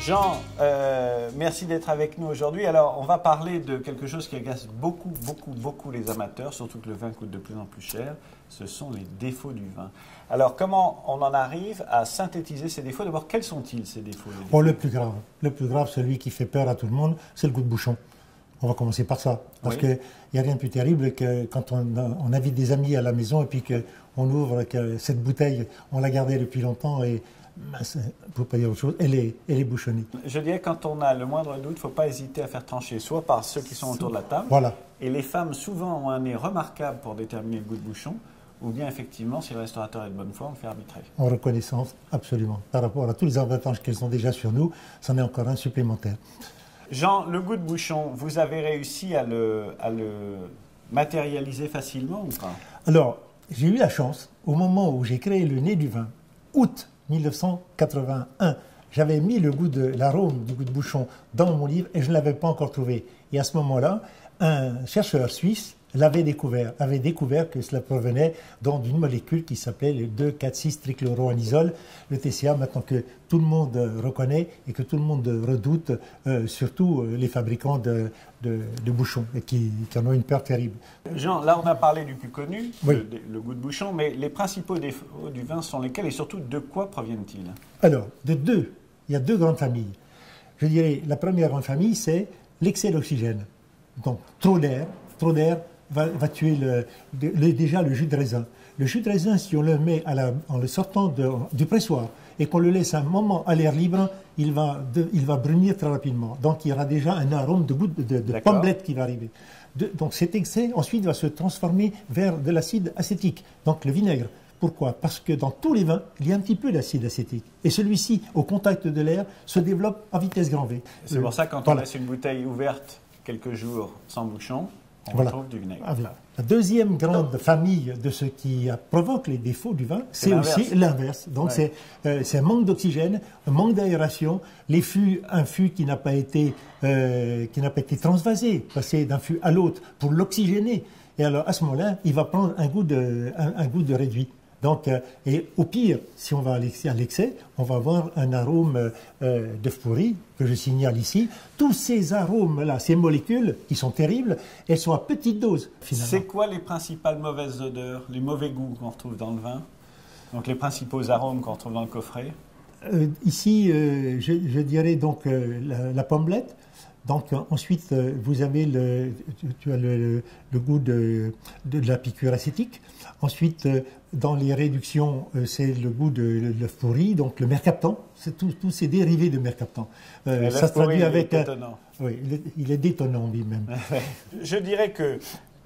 Jean, merci d'être avec nous aujourd'hui. Alors, on va parler de quelque chose qui agace beaucoup les amateurs, surtout que le vin coûte de plus en plus cher. Ce sont les défauts du vin. Alors, comment on en arrive à synthétiser ces défauts? D'abord, quels sont-ils, ces défauts? Oh, le plus grave, celui qui fait peur à tout le monde, c'est le goût de bouchon. On va commencer par ça. Parce qu'il n'y a rien de plus terrible que quand on invite des amis à la maison et puis qu'on ouvre que cette bouteille, on l'a gardée depuis longtemps et il ne faut pas dire autre chose, elle est bouchonnée. Je dirais quand on a le moindre doute, il ne faut pas hésiter à faire trancher, soit par ceux qui sont autour de la table. Voilà. Et les femmes, souvent, ont un nez remarquable pour déterminer le goût de bouchon. Ou bien, effectivement, si le restaurateur est de bonne foi, on le fait arbitrer. En reconnaissance, absolument. Par rapport à tous les avantages qu'elles ont déjà sur nous, c'en est encore un supplémentaire. Jean, le goût de bouchon, vous avez réussi à le matérialiser facilement ou pas? Alors, j'ai eu la chance, au moment où j'ai créé le nez du vin, août 1981, j'avais mis l'arôme du goût de bouchon dans mon livre et je ne l'avais pas encore trouvé. Et à ce moment-là, un chercheur suisse avait découvert que cela provenait d'une molécule qui s'appelait le 2,4,6-trichloroanisole, le TCA, maintenant que tout le monde reconnaît et que tout le monde redoute, surtout les fabricants de bouchons, et qui en ont une peur terrible. Jean, là on a parlé du plus connu, oui. le goût de bouchon, mais les principaux défauts du vin sont lesquels et surtout de quoi proviennent-ils? Alors, il y a deux grandes familles. Je dirais, la première grande famille, c'est l'excès d'oxygène. Donc, trop d'air va tuer déjà le jus de raisin. Le jus de raisin, si on le met en le sortant du pressoir et qu'on le laisse un moment à l'air libre, il va brunir très rapidement. Donc il y aura déjà un arôme de goût de pommelette qui va arriver. Donc cet excès ensuite va se transformer vers de l'acide acétique, donc le vinaigre. Pourquoi? Parce que dans tous les vins, il y a un petit peu d'acide acétique. Et celui-ci, au contact de l'air, se développe à vitesse grand V. C'est pour ça que quand on laisse une bouteille ouverte quelques jours sans bouchon, on retrouve du vinaigre. La deuxième grande famille de ce qui provoque les défauts du vin, c'est aussi l'inverse. Donc c'est un manque d'oxygène, un manque d'aération, un fût qui n'a pas été transvasé, passé d'un fût à l'autre pour l'oxygéner. Et alors à ce moment-là, il va prendre un goût de réduit. Donc, et au pire, si on va à l'excès, on va avoir un arôme d'œuf pourri, que je signale ici. Tous ces arômes-là, ces molécules qui sont terribles, elles sont à petite dose, finalement. C'est quoi les principales mauvaises odeurs, les mauvais goûts qu'on retrouve dans le vin? Donc les principaux arômes qu'on retrouve dans le coffret? Ici, je dirais donc la pommelette. Donc ensuite, vous avez tu as le goût de la piqûre acétique. Ensuite, dans les réductions, c'est le goût de l'œuf pourri, donc le mercaptan. C'est tous ces dérivés de mercaptan. Ça se traduit avec... Oui, il est détonnant lui-même. Je dirais que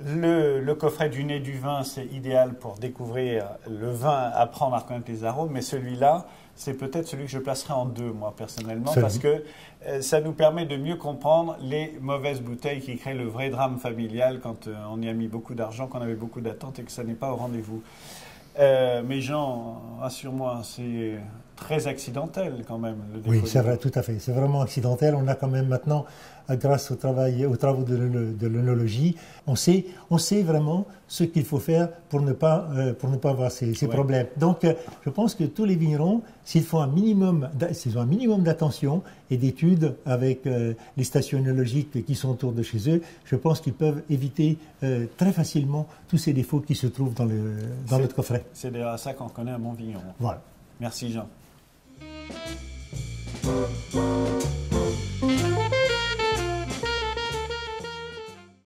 le coffret du nez du vin, c'est idéal pour découvrir le vin, apprendre à reconnaître les arômes, mais celui-là, c'est peut-être celui que je placerai en deux, moi, personnellement, parce que ça nous permet de mieux comprendre les mauvaises bouteilles qui créent le vrai drame familial quand on y a mis beaucoup d'argent, qu'on avait beaucoup d'attentes et que ça n'est pas au rendez-vous. Mais Jean, rassure-moi, c'est très accidentel quand même. Oui, c'est vrai, tout à fait. C'est vraiment accidentel. On a quand même maintenant, grâce aux travaux de l'œnologie, on sait vraiment ce qu'il faut faire pour ne pas avoir ces problèmes. Donc, je pense que tous les vignerons, s'ils ont un minimum d'attention et d'études avec les stations œnologiques qui sont autour de chez eux, je pense qu'ils peuvent éviter très facilement tous ces défauts qui se trouvent dans notre coffret. C'est d'ailleurs à ça qu'on connaît un bon vigneron. Voilà. Merci Jean.